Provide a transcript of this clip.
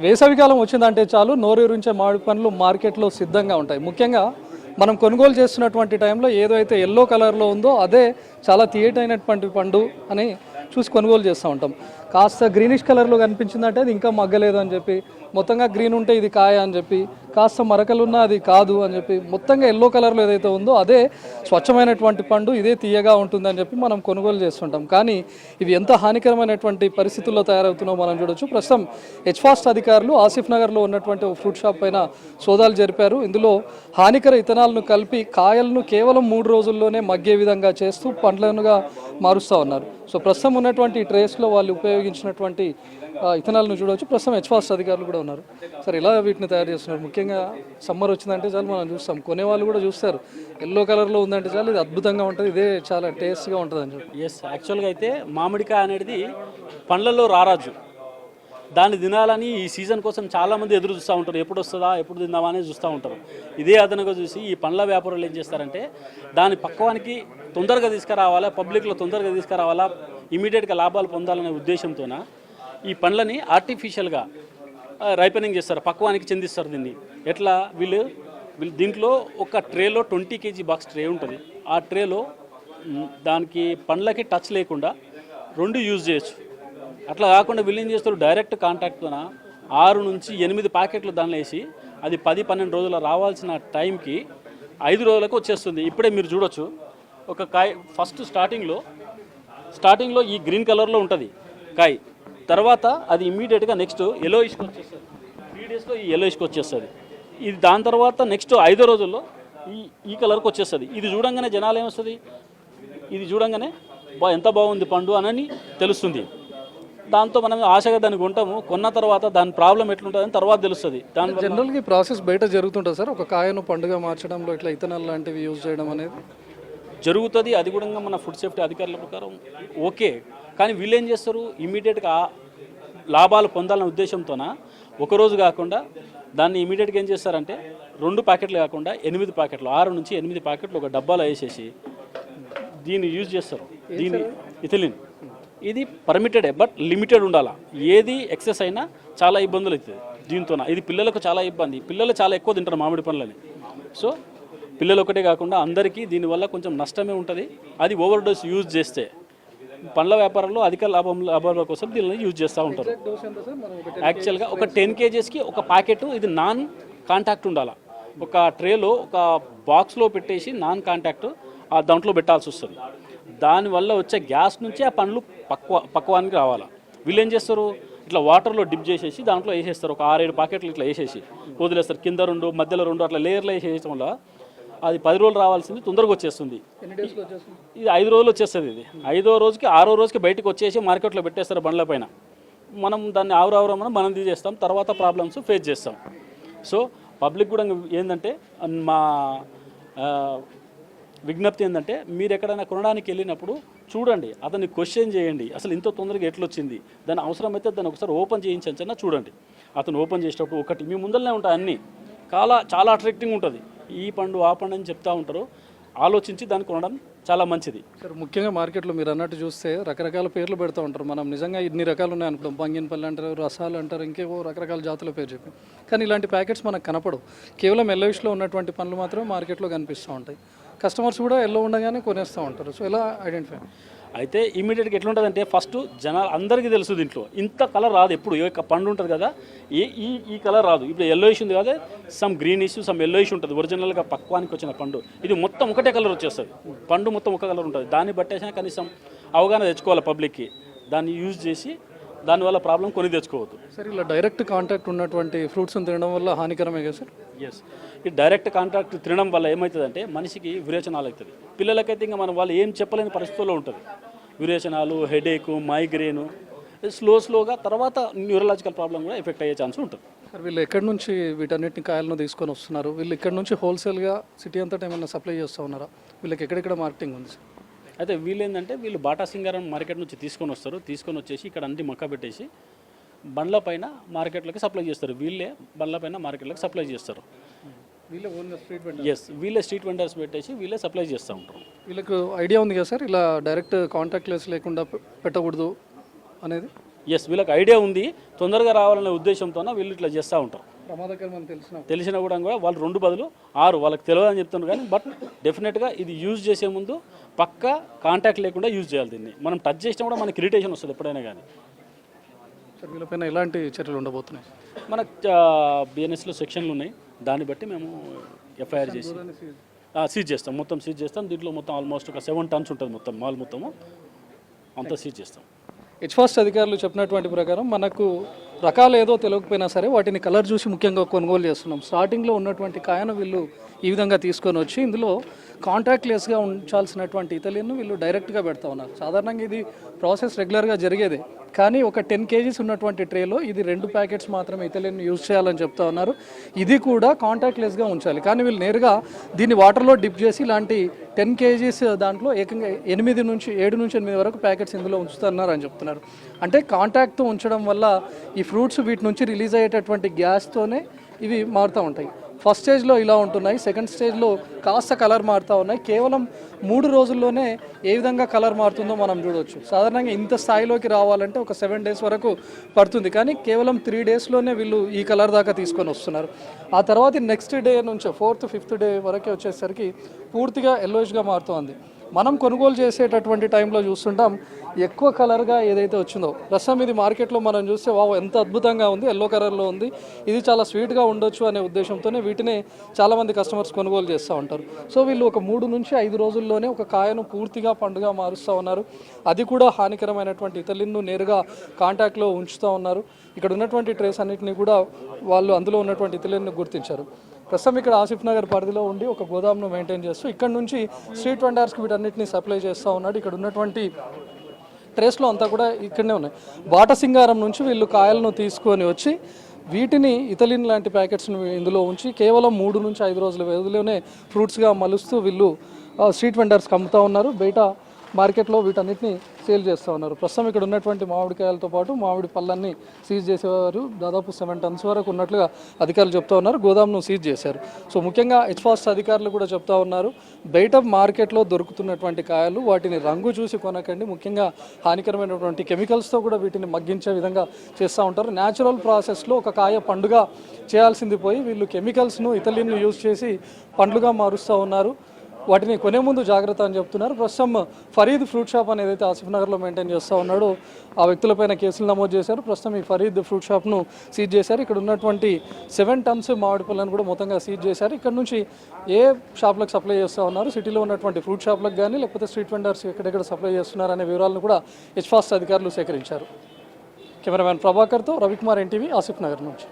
వేసవికాలం వచ్చిందంటే చాలు నోరూరించే మామిడి పండ్లు మార్కెట్లో సిద్ధంగా ఉంటాయి. ముఖ్యంగా మనం కొనుగోలు చేస్తున్నటువంటి టైంలో ఏదైతే ఎల్లో కలర్లో ఉందో అదే చాలా తీయటైనటువంటి పండు అని చూసి కొనుగోలు చేస్తూ ఉంటాం. కాస్త గ్రీనిష్ కలర్లో కనిపించిందంటే అది ఇంకా మగ్గలేదు అని చెప్పి, మొత్తంగా గ్రీన్ ఉంటే ఇది కాయ అని చెప్పి, కాస్త మరకలున్నా అది కాదు అని చెప్పి, మొత్తంగా ఎల్లో కలర్లో ఏదైతే ఉందో అదే స్వచ్ఛమైనటువంటి పండు, ఇదే తీయగా ఉంటుందని చెప్పి మనం కొనుగోలు చేస్తుంటాం. కానీ ఇవి ఎంత హానికరమైనటువంటి పరిస్థితుల్లో తయారవుతున్నాయో మనం చూడొచ్చు. ప్రస్తుతం హెచ్ఫాస్ట్ అధికారులు ఆసిఫ్ నగర్లో ఉన్నటువంటి ఒక ఫ్రూట్ షాప్ పైన సోదాలు జరిపారు. ఇందులో హానికర ఇథనాల్ను కలిపి కాయలను కేవలం 3 రోజుల్లోనే మగ్గే విధంగా చేస్తూ పండ్లనుగా మారుస్తూ ఉన్నారు. సో ప్రస్తుతం ఉన్నటువంటి ట్రేస్లో వాళ్ళు ఉపయోగించినటువంటి ఇథనాల్ను చూడవచ్చు. ప్రస్తుతం హెచ్ఫాస్ట్ అధికారులు కూడా ఉన్నారు. సార్ ఇలా వీటిని తయారు చేస్తున్నారు? ముఖ్యంగా సమ్మర్ వచ్చిందంటే చాలు మనం చూస్తాం, కొనేవాళ్ళు కూడా చూస్తారు, ఎల్లో కలర్లో ఉందంటే చాలు ఇది అద్భుతంగా ఉంటుంది, ఇదే చాలా టేస్ట్గా ఉంటుంది అని చెప్పి. ఎస్, యాక్చువల్గా అయితే మామిడికాయ అనేది పండ్లలో రారాజు. దాన్ని తినాలని ఈ సీజన్ కోసం చాలామంది ఎదురు చూస్తూ ఉంటారు, ఎప్పుడు వస్తుందా ఎప్పుడు తిందామా అనేది చూస్తూ ఉంటారు. ఇదే అదనంగా చూసి ఈ పండ్ల వ్యాపారులు ఏం చేస్తారంటే దాని పక్వానికి తొందరగా తీసుకురావాలా, పబ్లిక్లో తొందరగా తీసుకురావాలా, ఇమీడియట్గా లాభాలు పొందాలనే ఉద్దేశంతోన ఈ పండ్లని ఆర్టిఫిషియల్గా రైపెనింగ్ చేస్తారు, పక్వానికి చెందిస్తారు. దీన్ని ఎట్లా వీళ్ళు దీంట్లో ఒక ట్రేలో 20 kg బాక్స్ ట్రే ఉంటుంది. ఆ ట్రేలో దానికి పండ్లకి టచ్ లేకుండా 2 యూజ్ చేయొచ్చు. అట్లా కాకుండా వీళ్ళు ఏం చేస్తారు, డైరెక్ట్ కాంటాక్ట్తోన 6 నుంచి 8 ప్యాకెట్లు దానిలో వేసి అది 10-12 రోజులు రావాల్సిన టైంకి 5 రోజులకు వచ్చేస్తుంది. ఇప్పుడే మీరు చూడొచ్చు ఒక కాయ ఫస్ట్ స్టార్టింగ్లో ఈ గ్రీన్ కలర్లో ఉంటుంది కాయ, తర్వాత అది ఇమ్మీడియట్గా నెక్స్ట్ ఎల్లోయిష్కి వచ్చేస్తుంది. 3 డేస్లో ఈ ఎల్లోయిష్కి వచ్చేస్తుంది. ఇది దాని తర్వాత నెక్స్ట్ 5 రోజుల్లో ఈ కలర్కి వచ్చేస్తుంది. ఇది చూడంగానే జనాలు ఏమొస్తుంది, ఇది చూడంగానే ఎంత బాగుంది పండు అని తెలుస్తుంది. దాంతో మనం ఆశగా దాన్ని కొంటాము, కొన్న తర్వాత దాని ప్రాబ్లం ఎట్లుంటుందని తర్వాత తెలుస్తుంది. దాని జనరల్గా ఈ ప్రాసెస్ బయట జరుగుతుంటుంది సార్, ఒక కాయను పండుగ మార్చడంలో ఇట్లా ఇథనాల్ లాంటివి యూజ్ చేయడం అనేది జరుగుతుంది. అది కూడా మన ఫుడ్ సేఫ్టీ అధికారుల ప్రకారం ఓకే. కానీ వీళ్ళు ఏం చేస్తారు, ఇమీడియట్గా లాభాలు పొందాలనే ఉద్దేశంతోన ఒకరోజు కాకుండా దాన్ని ఇమీడియట్గా ఏం చేస్తారంటే 2 ప్యాకెట్లు కాకుండా 8 ప్యాకెట్లు, 6 నుంచి 8 ప్యాకెట్లు ఒక డబ్బాలో వేసేసి దీన్ని యూజ్ చేస్తారు. దీన్ని ఇథిలిన్ ఇది పర్మిటెడే, బట్ లిమిటెడ్ ఉండాలా. ఏది ఎక్సెస్ అయినా చాలా ఇబ్బందులు అవుతుంది దీంతో. ఇది పిల్లలకు చాలా ఇబ్బంది, పిల్లలు చాలా ఎక్కువ తింటారు మామిడి పండ్లని. సో పిల్లలు ఒకటే కాకుండా అందరికీ దీనివల్ల కొంచెం నష్టమే ఉంటుంది. అది ఓవర్ డోస్ యూజ్ చేస్తే పండ్ల వ్యాపారంలో అధిక లాభాల కోసం దీనిని యూజ్ చేస్తూ ఉంటారు. యాక్చువల్గా ఒక 10 kgsకి ఒక ప్యాకెట్ ఇది నాన్ కాంటాక్ట్ ఉండాలి. ఒక ట్రేలో ఒక బాక్స్లో పెట్టేసి నాన్ కాంటాక్ట్ దాంట్లో పెట్టాల్సి వస్తుంది. దానివల్ల వచ్చే గ్యాస్ నుంచి ఆ పండ్లు పక్వానికి రావాలా. వీళ్ళు ఏం చేస్తారు, ఇట్లా వాటర్లో డిప్ చేసేసి దాంట్లో వేసేస్తారు. ఒక 6-7 ప్యాకెట్లు ఇట్లా వేసేసి వదిలేస్తారు. కింద 2 మధ్యలో 2 అట్లా లేయర్లో వేసేయడం వల్ల అది 10 రోజులు రావాల్సింది తొందరగా వచ్చేస్తుంది. ఇది 5 రోజులు వచ్చేస్తుంది. ఇది 5వ రోజుకి 6వ రోజుకి బయటకు వచ్చేసి మార్కెట్లో పెట్టేస్తారు బండ్ల పైన. మనం దాన్ని ఆవురావురమని మనం తీసేస్తాం, తర్వాత ప్రాబ్లమ్స్ ఫేస్ చేస్తాం. సో పబ్లిక్ కూడా ఏంటంటే మా విజ్ఞప్తి ఏంటంటే మీరు ఎక్కడైనా కొనడానికి వెళ్ళినప్పుడు చూడండి, అతన్ని క్వశ్చన్ చేయండి, అసలు ఇంత తొందరగా ఎట్లొచ్చింది, దాని అవసరమైతే దాన్ని ఒకసారి ఓపెన్ చేయించన్నా చూడండి. అతను ఓపెన్ చేసేటప్పుడు ఒకటి మీ ముందరనే ఉంటాయి అన్నీ, చాలా అట్రాక్టింగ్ ఉంటుంది. ఈ పండు ఆ పండు అని చెప్తూ ఉంటారు. ఆలోచించి దాన్ని కొనడం చాలా మంచిది సార్. ముఖ్యంగా మార్కెట్లో మీరు అన్నట్టు చూస్తే రకరకాల పేర్లు పెడుతూ ఉంటారు. మనం నిజంగా ఇన్ని రకాలు ఉన్నాయి అనుకుంటాం, బంగినపల్లి అంటారు, రసాలు అంటారు, ఇంకేవో రకరకాల జాతుల పేరు చెప్పి. కానీ ఇలాంటి ప్యాకెట్స్ మనకు కనపడవు. కేవలం ఎల్లోయిష్లో ఉన్నటువంటి పండ్లు మాత్రమే మార్కెట్లో కనిపిస్తూ ఉంటాయి. కస్టమర్స్ కూడా ఎల్లో ఉండగానే కొనేస్తూ ఉంటారు. సో ఎలా ఐడెంటిఫై అయితే ఇమీడియట్గా ఎట్లుంటుందంటే ఫస్ట్ జనాలు అందరికీ తెలుసు దీంట్లో ఇంత కలర్ రాదు. ఎప్పుడు ఏ పండు ఉంటుంది కదా ఈ కలర్ రాదు. ఇప్పుడు ఎల్లోయిష్ ఉంది కదా, సమ్ గ్రీనిష్ సమ్ ఎల్లోయిష్ ఉంటుంది. ఒరిజినల్గా పక్వానికి వచ్చిన పండు ఇది మొత్తం ఒకటే కలర్ వచ్చేస్తుంది. పండు మొత్తం ఒక కలర్ ఉంటుంది. దాన్ని బట్టేసినా కనీసం అవగాహన తెచ్చుకోవాలి పబ్లిక్కి. దాన్ని యూజ్ చేసి దానివల్ల ప్రాబ్లం కొని తెచ్చుకోవద్దు సార్. ఇలా డైరెక్ట్ కాంటాక్ట్ ఉన్నటువంటి ఫ్రూట్స్ని తినడం వల్ల హానికరమే కదా సార్? ఎస్, ఈ డైరెక్ట్ కాంటాక్ట్ తినడం వల్ల ఏమవుతుందంటే మనిషికి విరేచనాలు అవుతుంది. పిల్లలకైతే ఇంకా మనం వాళ్ళు ఏం చెప్పలేని పరిస్థితుల్లో ఉంటుంది. విరేచనాలు, హెడేకు, మైగ్రేను, స్లోగా తర్వాత న్యూరలాజికల్ ప్రాబ్లం కూడా ఎఫెక్ట్ అయ్యే ఛాన్స్ ఉంటుంది. సార్ వీళ్ళు ఎక్కడి నుంచి వీటన్నిటిని కాయలను తీసుకొని వస్తున్నారు? వీళ్ళు ఇక్కడ నుంచి హోల్సేల్గా సిటీ అంతటా ఏమైనా సప్లై చేస్తూ ఉన్నారా? వీళ్ళకి ఎక్కడెక్కడ మార్కెటింగ్ ఉంది సార్? అయితే వీళ్ళు ఏంటంటే వీళ్ళు బాటా సింగారం మార్కెట్ నుంచి తీసుకొని వస్తారు. తీసుకొని వచ్చేసి ఇక్కడ అన్ని మక్క పెట్టేసి బండ్ల పైన మార్కెట్లోకి సప్లై చేస్తారు. వీళ్ళే బండ్ల పైన మార్కెట్లోకి సప్లై చేస్తారు. ఎస్, వీళ్ళే స్ట్రీట్ వెండర్స్ పెట్టేసి వీళ్ళే సప్లై చేస్తూ ఉంటారు. వీళ్ళకు ఐడియా ఉంది కదా సార్, ఇలా డైరెక్ట్ కాంటాక్ట్ లెస్ లేకుండా పెట్టకూడదు అనేది? ఎస్, వీళ్ళకి ఐడియా ఉంది, తొందరగా రావాలనే ఉద్దేశంతోనే వీళ్ళు ఇట్లా చేస్తూ ఉంటారు. ప్రమాదకరం తెలిసినా కూడా వాళ్ళు 2 బదులు 6 వాళ్ళకి తెలియదు అని చెప్తున్నారు. కానీ బట్ డెఫినెట్గా ఇది యూజ్ చేసే ముందు పక్కా కాంటాక్ట్ లేకుండా యూజ్ చేయాలి. దీన్ని మనం టచ్ చేసినా కూడా మనకి ఇరిటేషన్ వస్తుంది ఎప్పుడైనా కానీ. వీళ్ళపైన ఎలాంటి చర్యలు ఉండబోతున్నాయి? మన బిఎన్ఎస్లో సెక్షన్లు ఉన్నాయి, దాన్ని బట్టి మేము ఎఫ్ఐఆర్ చేసి సీజ్ చేస్తాం. మొత్తం సీజ్ చేస్తాం. దీంట్లో మొత్తం ఆల్మోస్ట్ ఒక 7 టన్స్ ఉంటుంది మొత్తం మాల్ మొత్తము అంతా సీజ్ చేస్తాం. హెచ్ఫాస్ట్ అధికారులు చెప్పినటువంటి ప్రకారం మనకు రకాలు ఏదో తెలియకపోయినా సరే వాటిని కలర్ చూసి ముఖ్యంగా కొనుగోలు చేస్తున్నాం. స్టార్టింగ్లో ఉన్నటువంటి కాయను వీళ్ళు ఈ విధంగా తీసుకొని వచ్చి ఇందులో కాంటాక్ట్ లెస్గా ఉంచాల్సినటువంటి ఇథిలిన్ను వీళ్ళు డైరెక్ట్గా పెడతా ఉన్నారు. సాధారణంగా ఇది ప్రాసెస్ రెగ్యులర్గా జరిగేదే, కానీ ఒక 10 kgs ఉన్నటువంటి ట్రేలో ఇది 2 ప్యాకెట్స్ మాత్రమే ఇథిలిన్ యూజ్ చేయాలని చెప్తా ఉన్నారు. ఇది కూడా కాంటాక్ట్ లెస్గా ఉంచాలి, కానీ వీళ్ళు నేరుగా దీన్ని వాటర్లో డిప్ చేసి ఇలాంటి 10 kgs దాంట్లో ఏకంగా 7 నుంచి 8 వరకు ప్యాకెట్స్ ఇందులో ఉంచుతున్నారు అని చెప్తున్నారు. అంటే కాంటాక్ట్తో ఉంచడం వల్ల ఈ ఫ్రూట్స్ వీటి నుంచి రిలీజ్ అయ్యేటటువంటి గ్యాస్తోనే ఇవి మారుతూ ఉంటాయి. ఫస్ట్ స్టేజ్లో ఇలా ఉంటున్నాయి, సెకండ్ స్టేజ్లో కాస్త కలర్ మారుతూ ఉన్నాయి. కేవలం 3 రోజుల్లోనే ఏ విధంగా కలర్ మారుతుందో మనం చూడవచ్చు. సాధారణంగా ఇంత స్థాయిలోకి రావాలంటే ఒక 7 days వరకు పడుతుంది, కానీ కేవలం 3 daysలోనే వీళ్ళు ఈ కలర్ దాకా తీసుకొని వస్తున్నారు. ఆ తర్వాత నెక్స్ట్ డే నుంచి 4th 5th డే వరకే వచ్చేసరికి పూర్తిగా ఎల్లోయిష్గా మారుతుంది. మనం కొనుగోలు చేసేటటువంటి టైంలో చూస్తుంటాం ఎక్కువ కలర్గా ఏదైతే వచ్చిందో, ప్రస్తుతం ఇది మార్కెట్లో మనం చూస్తే వావ్ ఎంత అద్భుతంగా ఉంది, ఎల్లో కలర్లో ఉంది, ఇది చాలా స్వీట్గా ఉండొచ్చు అనే ఉద్దేశంతోనే వీటిని చాలామంది కస్టమర్స్ కొనుగోలు చేస్తూ ఉంటారు. సో వీళ్ళు ఒక 3 నుంచి 5 రోజుల్లోనే ఒక కాయను పూర్తిగా పండుగ మారుస్తూ ఉన్నారు. అది కూడా హానికరమైనటువంటి ఇథిలిన్ను నేరుగా కాంటాక్ట్లో ఉంచుతూ ఉన్నారు. ఇక్కడ ఉన్నటువంటి ట్రేస్ అన్నింటినీ కూడా వాళ్ళు అందులో ఉన్నటువంటి ఇథిలిన్ను గుర్తించారు. ప్రస్తుతం ఇక్కడ ఆసిఫ్ నగర్ పరిధిలో ఉండి ఒక గోదాంను మెయింటైన్ చేస్తూ ఇక్కడ నుంచి స్ట్రీట్ వెండర్స్కి వీటన్నిటిని సప్లై చేస్తూ ఉన్నాడు. ఇక్కడ ఉన్నటువంటి ట్రేస్లో అంతా కూడా ఇక్కడనే ఉన్నాయి. బాటసింగారం నుంచి వీళ్ళు కాయలను తీసుకొని వచ్చి వీటిని ఇథిలిన్ లాంటి ప్యాకెట్స్ని ఇందులో ఉంచి కేవలం 3 నుంచి 5 రోజుల వ్యవధిలోనే ఫ్రూట్స్గా మలుస్తూ వీళ్ళు స్ట్రీట్ వెండర్స్కి అమ్ముతూ ఉన్నారు. బయట మార్కెట్లో వీటన్నిటిని సేల్ చేస్తూ ఉన్నారు. ప్రస్తుతం ఇక్కడ ఉన్నటువంటి మామిడికాయలతో పాటు మామిడి పళ్ళన్ని సీజ్ చేసేవారు దాదాపు 7 tons వరకు ఉన్నట్లుగా అధికారులు చెప్తా ఉన్నారు. గోదాంను సీజ్ చేశారు. సో ముఖ్యంగా హెచ్ఫాస్ట్ అధికారులు కూడా చెప్తా ఉన్నారు, బయట మార్కెట్లో దొరుకుతున్నటువంటి కాయలు వాటిని రంగు చూసి కొనకండి. ముఖ్యంగా హానికరమైనటువంటి కెమికల్స్తో కూడా వీటిని మగ్గించే విధంగా చేస్తూ ఉంటారు. న్యాచురల్ ప్రాసెస్లో ఒక కాయ పండుగ చేయాల్సింది పోయి వీళ్ళు కెమికల్స్ను ఇథిలిన్ను యూజ్ చేసి పండ్లుగా మారుస్తూ ఉన్నారు. వాటిని కొనే ముందు జాగ్రత్త అని చెప్తున్నారు. ప్రస్తుతం ఫరీద్ ఫ్రూట్ షాప్ అని ఏదైతే ఆసిఫ్ నగర్లో మెయింటైన్ చేస్తూ ఉన్నాడో ఆ వ్యక్తులపైన కేసులు నమోదు చేశారు. ప్రస్తుతం ఈ ఫరీద్ ఫ్రూట్ షాప్ను సీజ్ చేశారు. ఇక్కడ ఉన్నటువంటి 7 tons మామిడి పళ్ళను కూడా మొత్తంగా సీజ్ చేశారు. ఇక్కడ నుంచి ఏ షాప్లకు సప్లై చేస్తూ ఉన్నారు, సిటీలో ఉన్నటువంటి ఫ్రూట్ షాప్లకు కానీ లేకపోతే స్ట్రీట్ వెండర్స్ ఎక్కడెక్కడ సప్లై చేస్తున్నారు అనే వివరాలను కూడా హెచ్ఫాస్ట్ అధికారులు సేకరించారు. కెమెరామ్యాన్ ప్రభాకర్తో రవికుమార్, ఎన్టీవీ, ఆసిఫ్ నగర్ నుంచి.